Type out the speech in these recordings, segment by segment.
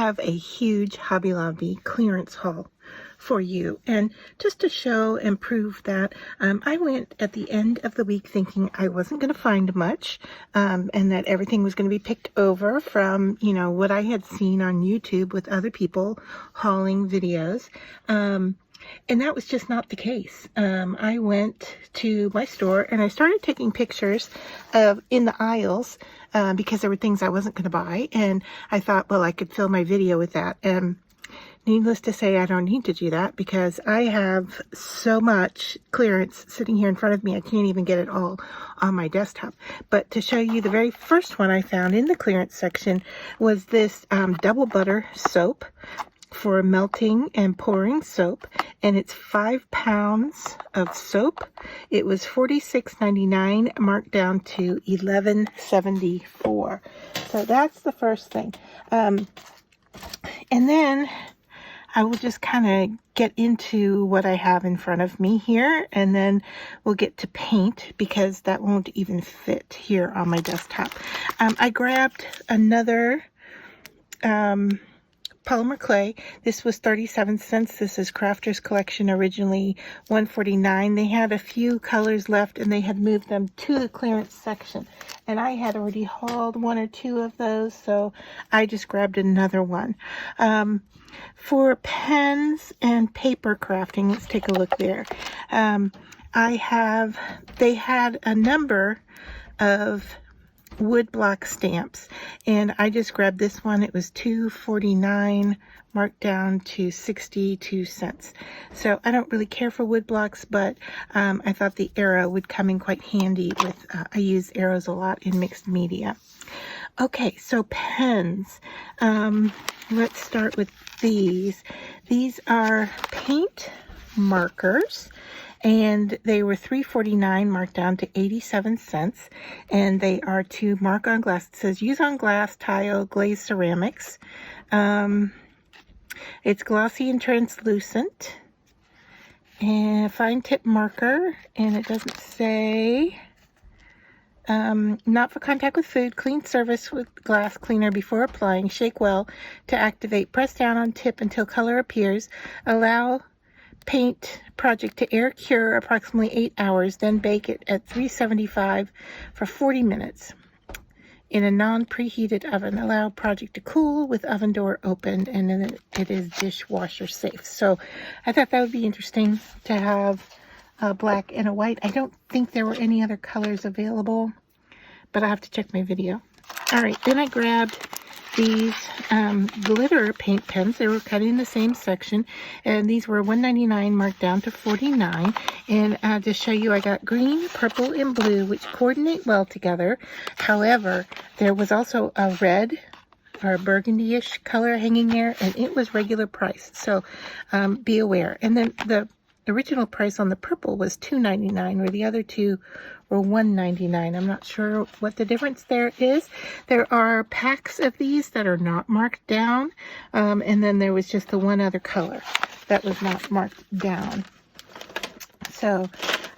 have a huge Hobby Lobby clearance haul for you, and just to show and prove that I went at the end of the week thinking I wasn't going to find much, and that everything was going to be picked over from, you know, what I had seen on YouTube with other people hauling videos. And that was just not the case. I went to my store and I started taking pictures of in the aisles because there were things I wasn't going to buy, and I thought, well, I could fill my video with that. And needless to say, I don't need to do that because I have so much clearance sitting here in front of me, I can't even get it all on my desktop. But to show you, the very first one I found in the clearance section was this double butter soap for melting and pouring soap, and it's 5 pounds of soap. It was $46.99, marked down to $11.74. So that's the first thing. And then I will just kind of get into what I have in front of me here, and then we'll get to paint because that won't even fit here on my desktop. I grabbed another polymer clay. This was 37 cents. This is Crafter's Collection, originally $1.49. They had a few colors left and they had moved them to the clearance section, and I had already hauled 1 or 2 of those, so I just grabbed another one. For pens and paper crafting, let's take a look there. They had a number of wood block stamps, and I just grabbed this one. It was $2.49, marked down to 62 cents. So I don't really care for wood blocks, but I thought the arrow would come in quite handy with, I use arrows a lot in mixed media. Okay, so pens. Let's start with these. These are paint markers, and they were $3.49, marked down to 87 cents, and they are to mark on glass. It says use on glass, tile, glazed ceramics. It's glossy and translucent, and fine tip marker, and it doesn't say not for contact with food. Clean surface with glass cleaner before applying. Shake well to activate. Press down on tip until color appears. Allow paint project to air cure approximately 8 hours, then bake it at 375 for 40 minutes in a non-preheated oven. Allow project to cool with oven door open, and then it is dishwasher safe. So I thought that would be interesting to have a black and a white. I don't think there were any other colors available, but I'll have to check my video. All right, then I grabbed these glitter paint pens. They were cut in the same section, and these were $1.99, marked down to $49. And to show you, I got green, purple, and blue, which coordinate well together. However, there was also a red or a burgundy-ish color hanging there, and it was regular price, so be aware. And then the original price on the purple was $2.99, where the other two were $1.99. I'm not sure what the difference there is. There are packs of these that are not marked down, and then there was just the one other color that was not marked down. So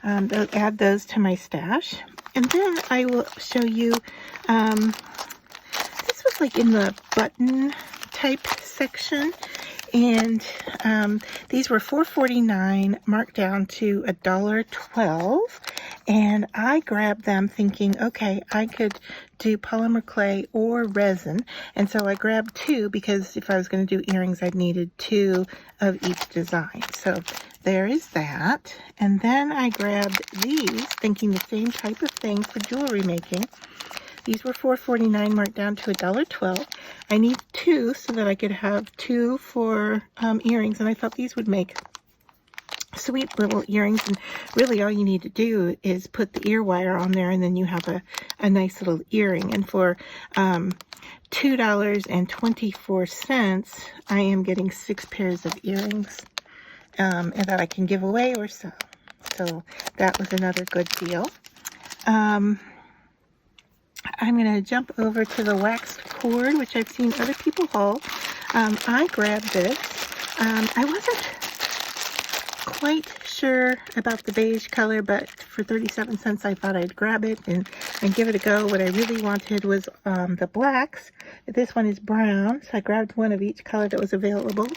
I'll add those to my stash. And then I will show you, this was like in the button type section, and these were $4.49, marked down to $1.12, and I grabbed them thinking, okay, I could do polymer clay or resin, and so I grabbed 2 because if I was going to do earrings, I needed 2 of each design. So there is that. And then I grabbed these, thinking the same type of thing for jewelry making. These were $4.49, marked down to $1.12. I need 2 so that I could have 2 for earrings, and I thought these would make sweet little earrings. And really all you need to do is put the ear wire on there, and then you have a nice little earring. And for $2.24, I am getting 6 pairs of earrings, and that I can give away or sell. So that was another good deal. I'm going to jump over to the waxed cord, which I've seen other people haul. I grabbed this. I wasn't quite sure about the beige color, but for 37 cents I thought I'd grab it and give it a go. What I really wanted was the blacks. This one is brown, so I grabbed one of each color that was available,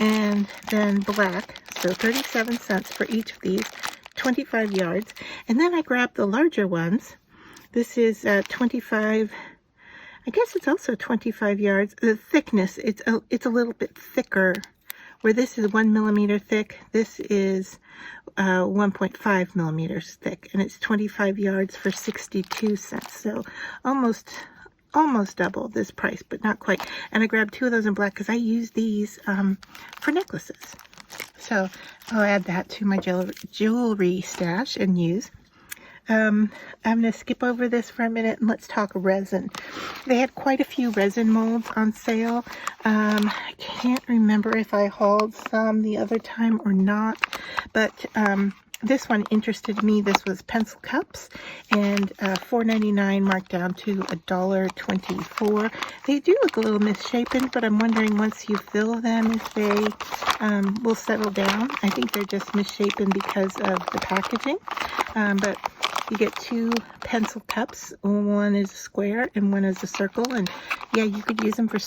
and then black. So 37 cents for each of these, 25 yards. And then I grabbed the larger ones. This is 25, I guess it's also 25 yards. The thickness, it's a little bit thicker. Where this is 1 millimeter thick, this is 1.5 millimeters thick, and it's 25 yards for 62 cents. So almost double this price, but not quite. And I grabbed 2 of those in black because I use these for necklaces. So I'll add that to my jewelry stash and use. I'm going to skip over this for a minute and let's talk resin. They had quite a few resin molds on sale. I can't remember if I hauled some the other time or not, but this one interested me. This was pencil cups, and $4.99 marked down to $1.24. They do look a little misshapen, but I'm wondering once you fill them if they will settle down. I think they're just misshapen because of the packaging, but you get 2 pencil cups. One is a square and one is a circle, and yeah, you could use them for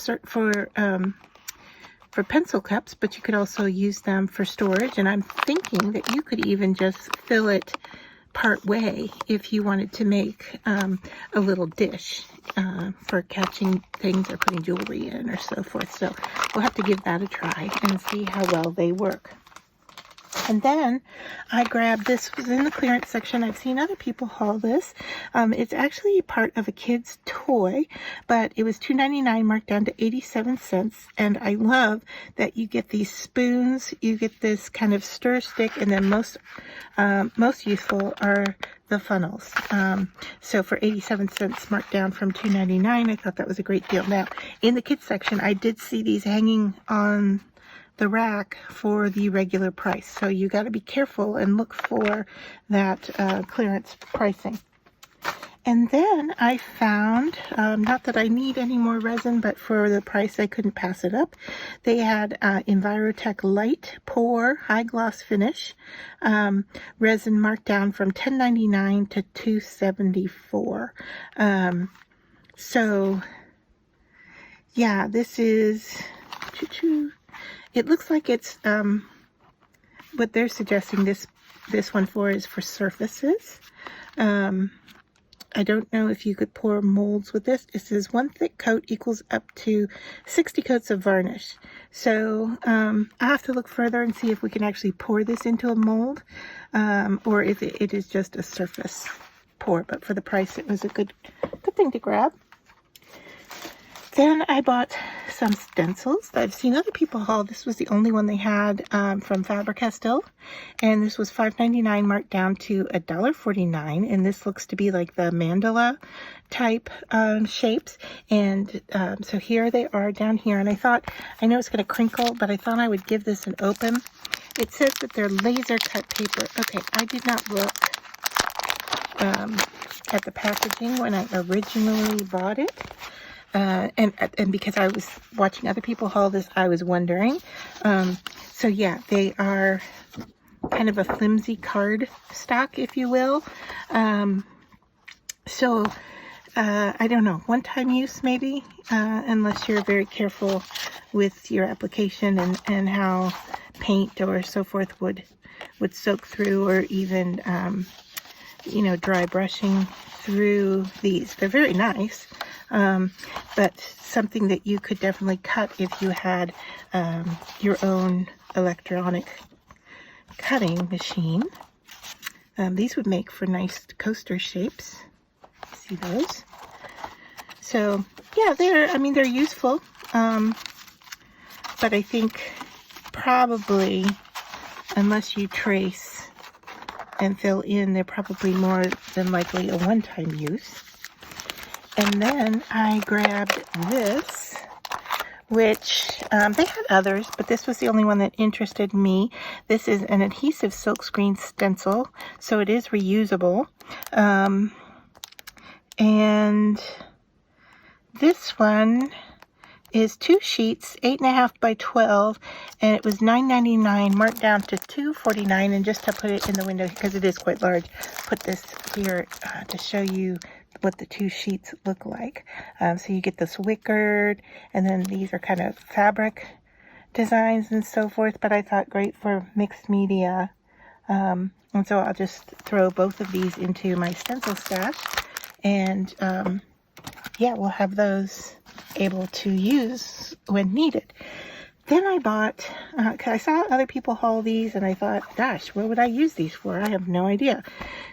pencil cups, but you could also use them for storage. And I'm thinking that you could even just fill it part way if you wanted to make a little dish for catching things or putting jewelry in or so forth. So we'll have to give that a try and see how well they work. And then I grabbed, this was in the clearance section. I've seen other people haul this. It's actually part of a kid's toy, but it was $2.99 marked down to 87 cents. And I love that you get these spoons, you get this kind of stir stick, and then most useful are the funnels. So for 87 cents marked down from $2.99, I thought that was a great deal. Now, in the kids section, I did see these hanging on the rack for the regular price, so you got to be careful and look for that clearance pricing. And then I found, not that I need any more resin, but for the price I couldn't pass it up. They had Envirotech Light Pour High Gloss Finish resin marked down from $10.99 to $2.74. So yeah, this is it looks like it's what they're suggesting this one for is for surfaces. I don't know if you could pour molds with this. It says 1 thick coat equals up to 60 coats of varnish. So I'll have to look further and see if we can actually pour this into a mold, or if it is just a surface pour. But for the price, it was a good thing to grab. Then I bought some stencils that I've seen other people haul. This was the only one they had from Faber-Castell, and this was $5.99 marked down to $1.49. And this looks to be like the mandala type shapes. And so here they are down here. And I thought, I know it's going to crinkle, but I thought I would give this an open. It says that they're laser cut paper. Okay, I did not look at the packaging when I originally bought it. And because I was watching other people haul this, I was wondering. So yeah, they are kind of a flimsy card stock, if you will. So I don't know, one-time use maybe, unless you're very careful with your application and how paint or so forth would soak through, or even you know, dry brushing through these. They're very nice. But something that you could definitely cut if you had your own electronic cutting machine. These would make for nice coaster shapes. See those? So yeah, they're useful. But I think probably, unless you trace and fill in, they're probably more than likely a one-time use. And then I grabbed this, which they had others, but this was the only one that interested me. This is an adhesive silkscreen stencil, so it is reusable. And this one is 2 sheets, 8.5 by 12, and it was $9.99, marked down to $2.49. And just to put it in the window, because it is quite large, put this here to show you what the 2 sheets look like. So you get this wickered, and then these are kind of fabric designs and so forth, but I thought great for mixed media. And so I'll just throw both of these into my stencil stash, and yeah, we'll have those able to use when needed. Then I bought, cause I saw other people haul these, and I thought, gosh, what would I use these for? I have no idea.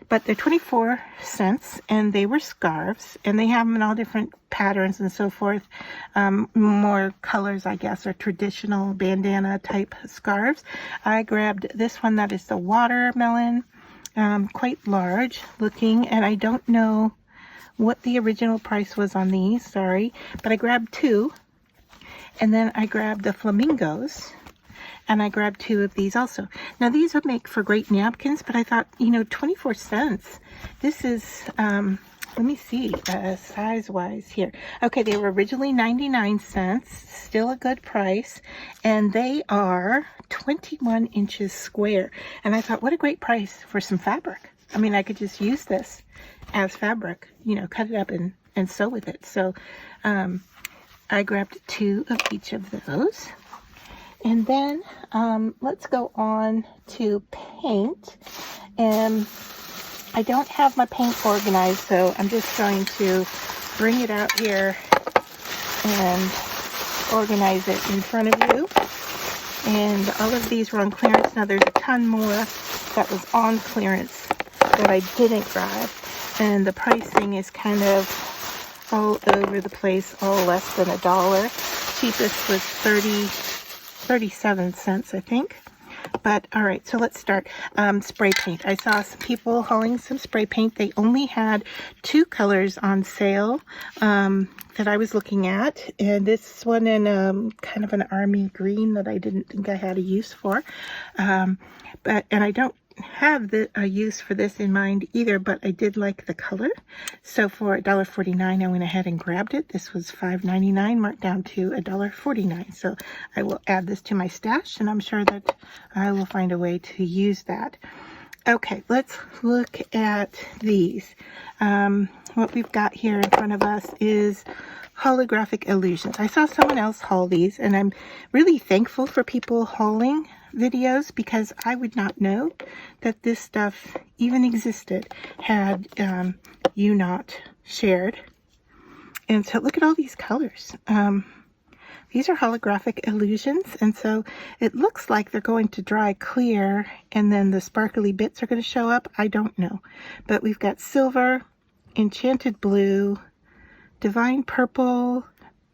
But they're 24 cents, and they were scarves, and they have them in all different patterns and so forth. More colors, I guess, or traditional bandana type scarves. I grabbed this one that is the watermelon, quite large looking, and I don't know what the original price was on these, sorry, but I grabbed 2. And then I grabbed the flamingos, and I grabbed 2 of these also. Now these would make for great napkins, but I thought, you know, 24 cents. This is, let me see, size-wise here. Okay, they were originally 99 cents, still a good price, and they are 21 inches square. And I thought, what a great price for some fabric. I mean, I could just use this as fabric, you know, cut it up and sew with it. So, I grabbed 2 of each of those. And then let's go on to paint. And I don't have my paint organized, so I'm just going to bring it out here and organize it in front of you. And all of these were on clearance. Now there's a ton more that was on clearance that I didn't grab. And the pricing is kind of all over the place, all less than $1. Cheapest was 37 cents, I think. But all right, so let's start. Spray paint. I saw some people hauling some spray paint. They only had 2 colors on sale that I was looking at, and this one in kind of an army green that I didn't think I had a use for. And I don't have a use for this in mind either, but I did like the color. So for $1.49, I went ahead and grabbed it. This was $5.99, marked down to $1.49. So I will add this to my stash, and I'm sure that I will find a way to use that. Okay, let's look at these. What we've got here in front of us is holographic illusions. I saw someone else haul these, and I'm really thankful for people hauling videos, because I would not know that this stuff even existed had you not shared. And so look at all these colors. These are holographic illusions, and so it looks like they're going to dry clear, and then the sparkly bits are going to show up. I don't know, but we've got silver, enchanted blue, divine purple,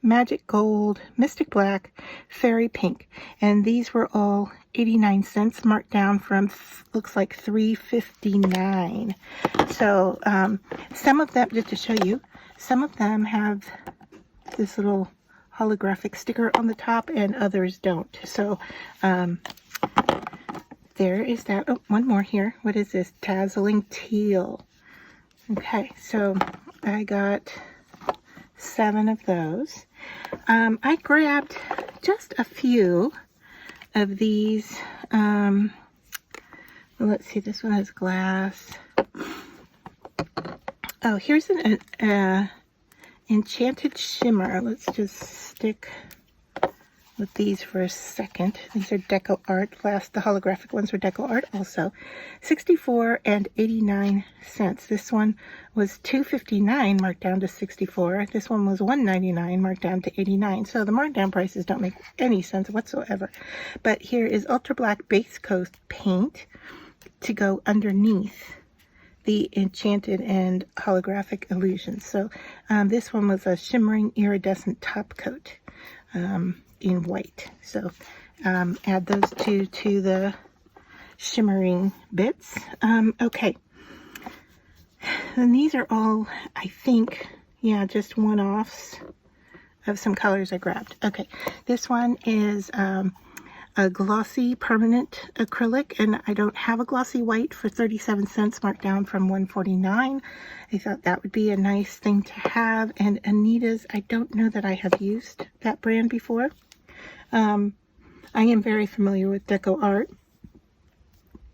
magic gold, mystic black, fairy pink, and these were all 89 cents, marked down from looks like $3.59. So some of them, just to show you, some of them have this little holographic sticker on the top, and others don't. So there is that. Oh, one more here. What is this? Dazzling teal. Okay, so I got 7 of those. I grabbed just a few of these. Let's see, this one has glass. Oh, here's an enchanted shimmer. Let's just stick with these for a second. These are deco art. The holographic ones were deco art also. 64 and 89 cents. This one was $2.59, marked down to 64. This one was $1.99, marked down to 89. So the markdown prices don't make any sense whatsoever. But here is ultra black base coat paint to go underneath the enchanted and holographic illusions. So this one was a shimmering iridescent top coat in white. So add those 2 to the shimmering bits. Okay, and these are all, I think, yeah, just one-offs of some colors I grabbed. Okay, this one is a glossy permanent acrylic, and I don't have a glossy white for 37 cents, marked down from $1.49. I thought that would be a nice thing to have. And Anita's, I don't know that I have used that brand before. I am very familiar with Deco Art.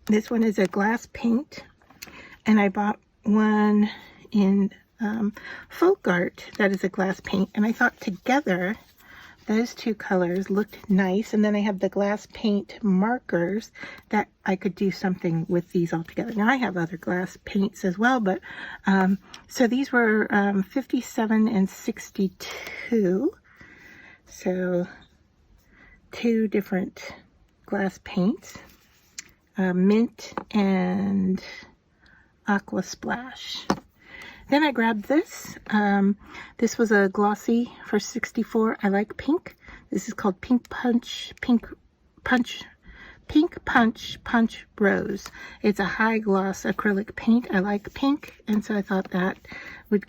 This one is a glass paint, and I bought one in Folk Art that is a glass paint, and I thought together those two colors looked nice. And then I have the glass paint markers that I could do something with these all together. Now I have other glass paints as well, but so these were 57 and 62. So two different glass paints, mint and aqua splash. Then I grabbed this. This was a glossy for 64. I like pink. This is called Pink Punch Rose. It's a high gloss acrylic paint. I like pink, and so I thought that would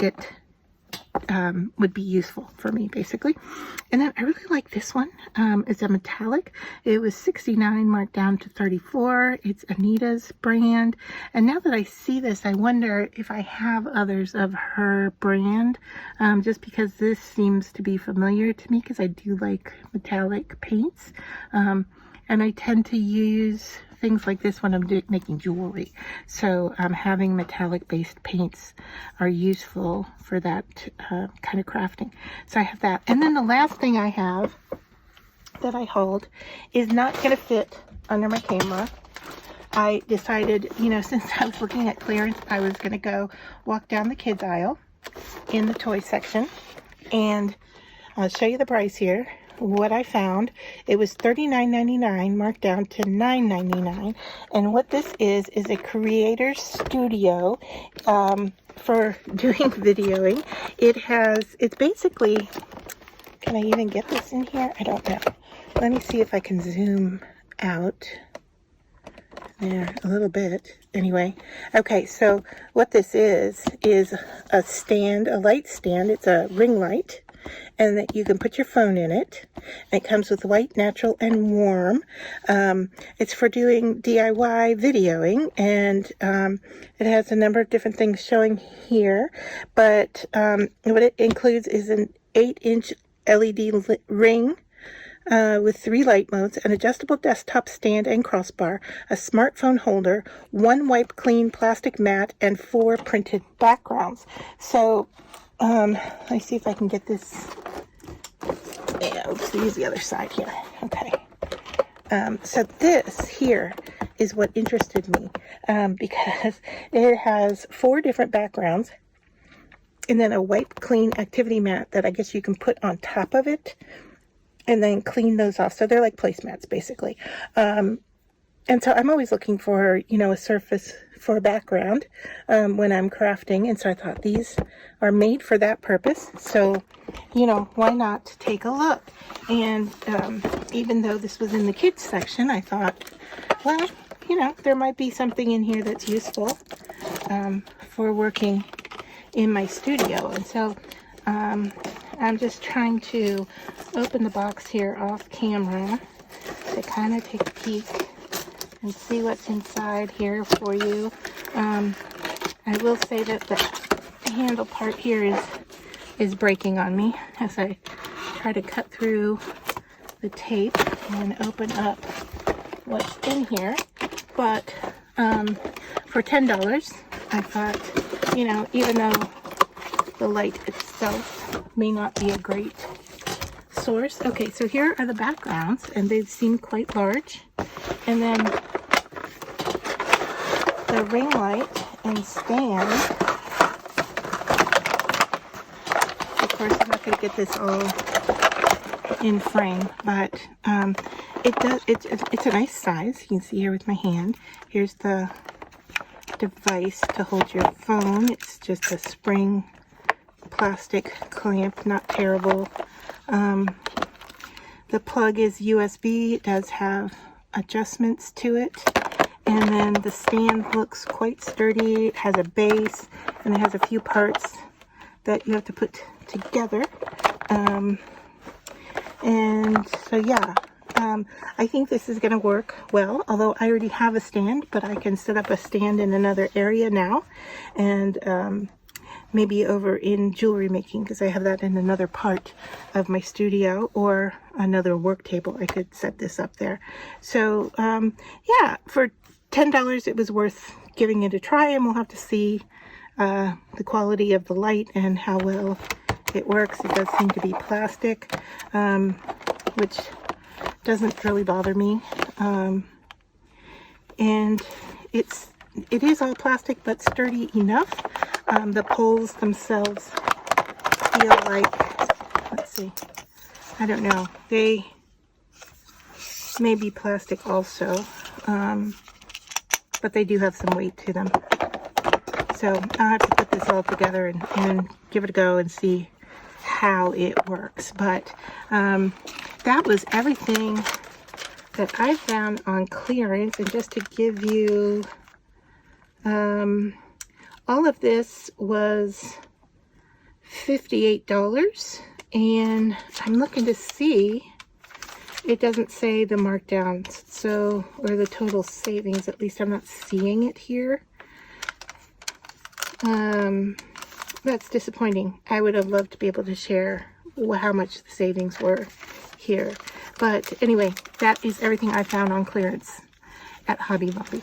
be useful for me, basically. And then I really like this one. It's a metallic. It was 69, marked down to 34. It's Anita's brand. And now that I see this, I wonder if I have others of her brand, just because this seems to be familiar to me, because I do like metallic paints. And I tend to use things like this when I'm making jewelry. So having metallic based paints are useful for that kind of crafting. So I have that. And then the last thing I have that I hold is not going to fit under my camera. I decided, you know, since I was looking at clearance, I was going to go walk down the kids aisle in the toy section, and I'll show you the price here. What I found, it was $39.99, marked down to $9.99. And what this is a creator studio for doing videoing. It's basically, can I even get this in here? I don't know. Let me see if I can zoom out there a little bit. Anyway, okay, so what this is a stand, a light stand. It's a ring light, and that you can put your phone in it. It comes with white, natural, and warm. It's for doing DIY videoing, and it has a number of different things showing here. But what it includes is an 8-inch LED ring with 3 light modes, an adjustable desktop stand and crossbar, a smartphone holder, 1 wipe clean plastic mat, and 4 printed backgrounds. So let me see if I can get this. Yeah, let's use the other side here. Okay. So this here is what interested me, because it has 4 different backgrounds, and then a wipe clean activity mat that I guess you can put on top of it and then clean those off. So they're like placemats, basically. And so I'm always looking for, you know, a surface for a background when I'm crafting. And so I thought these are made for that purpose. So, you know, why not take a look? And even though this was in the kids section, I thought, well, you know, there might be something in here that's useful for working in my studio. And so I'm just trying to open the box here off camera to kind of take a peek and see what's inside here for you. I will say that the handle part here is breaking on me as I try to cut through the tape and open up what's in here. But for $10, I thought, you know, even though the light itself may not be a great source. Okay, so here are the backgrounds, and they seem quite large. And then the ring light and stand. Of course, I'm not going to get this all in frame, but it's a nice size. You can see here with my hand. Here's the device to hold your phone. It's just a spring plastic clamp, not terrible. The plug is USB. It does have adjustments to it. And then the stand looks quite sturdy. It has a base, and it has a few parts that you have to put together. And so, yeah, I think this is going to work well, although I already have a stand, but I can set up a stand in another area now, and maybe over in jewelry making, because I have that in another part of my studio, or another work table. I could set this up there. So yeah, for $10 it was worth giving it a try, and we'll have to see the quality of the light and how well it works. It does seem to be plastic, which doesn't really bother me, and it is all plastic, but sturdy enough. The poles themselves feel like, let's see, I don't know, they may be plastic also, but they do have some weight to them. So I'll have to put this all together and give it a go and see how it works. But that was everything that I found on clearance. And just to give you, all of this was $58, and I'm looking to see, it doesn't say the markdowns, so, or the total savings, at least I'm not seeing it here. That's disappointing. I would have loved to be able to share how much the savings were here. But anyway, that is everything I found on clearance at Hobby Lobby.